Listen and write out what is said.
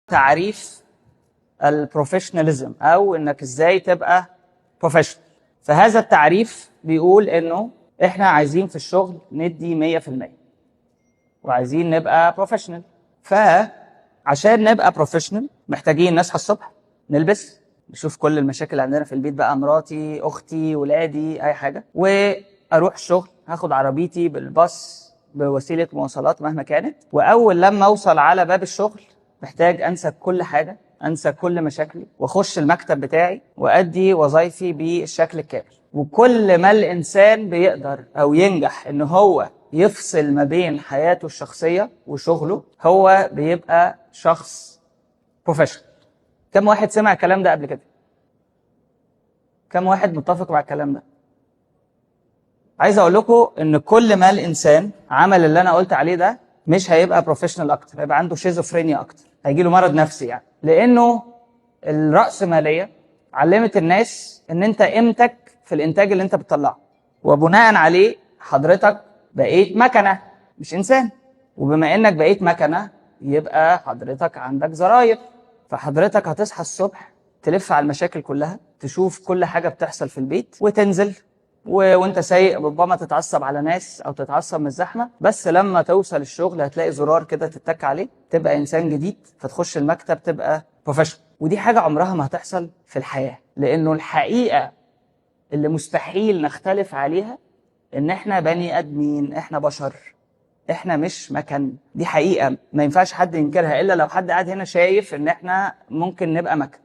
تعريف البروفيشناليزم او انك ازاي تبقى بروفيشنال. فهذا التعريف بيقول انه احنا عايزين في الشغل ندي 100% وعايزين نبقى بروفيشنال. فعشان نبقى بروفيشنال محتاجين نصحى الصبح، نلبس، نشوف كل المشاكل اللي عندنا في البيت بقى، مراتي، اختي، ولادي، اي حاجه، واروح الشغل، هاخد عربيتي بالباص، بوسيله مواصلات مهما كانت، واول لما اوصل على باب الشغل محتاج انسى كل حاجه، انسى كل مشاكلي، واخش المكتب بتاعي وادي وظايفي بالشكل الكامل. وكل ما الانسان بيقدر او ينجح ان هو يفصل ما بين حياته الشخصيه وشغله، هو بيبقى شخص بروفيشنال. كم واحد سمع الكلام ده قبل كده؟ كم واحد متفق مع الكلام ده؟ عايز اقول لكم ان كل ما الانسان عمل اللي انا قلت عليه ده مش هيبقى بروفيشنال اكتر، هيبقى عنده شيزوفرينيا اكتر، هيجي له مرض نفسي يعني. لانه الرأسمالية علمت الناس ان انت قيمتك في الانتاج اللي انت بتطلعه، وبناء عليه حضرتك بقيت مكنة مش انسان. وبما انك بقيت مكنة يبقى حضرتك عندك زراير، فحضرتك هتصحى الصبح تلف على المشاكل كلها، تشوف كل حاجة بتحصل في البيت، وتنزل وانت سايق ربما تتعصب على ناس او تتعصب من الزحمه، بس لما توصل الشغل هتلاقي زرار كده تتك عليه تبقى انسان جديد، فتخش المكتب تبقى بروفيشنال. ودي حاجه عمرها ما هتحصل في الحياه، لانه الحقيقه اللي مستحيل نختلف عليها ان احنا بني ادمين، احنا بشر، احنا مش مكن. دي حقيقه ما ينفعش حد ينكرها الا لو حد قاعد هنا شايف ان احنا ممكن نبقى مكن.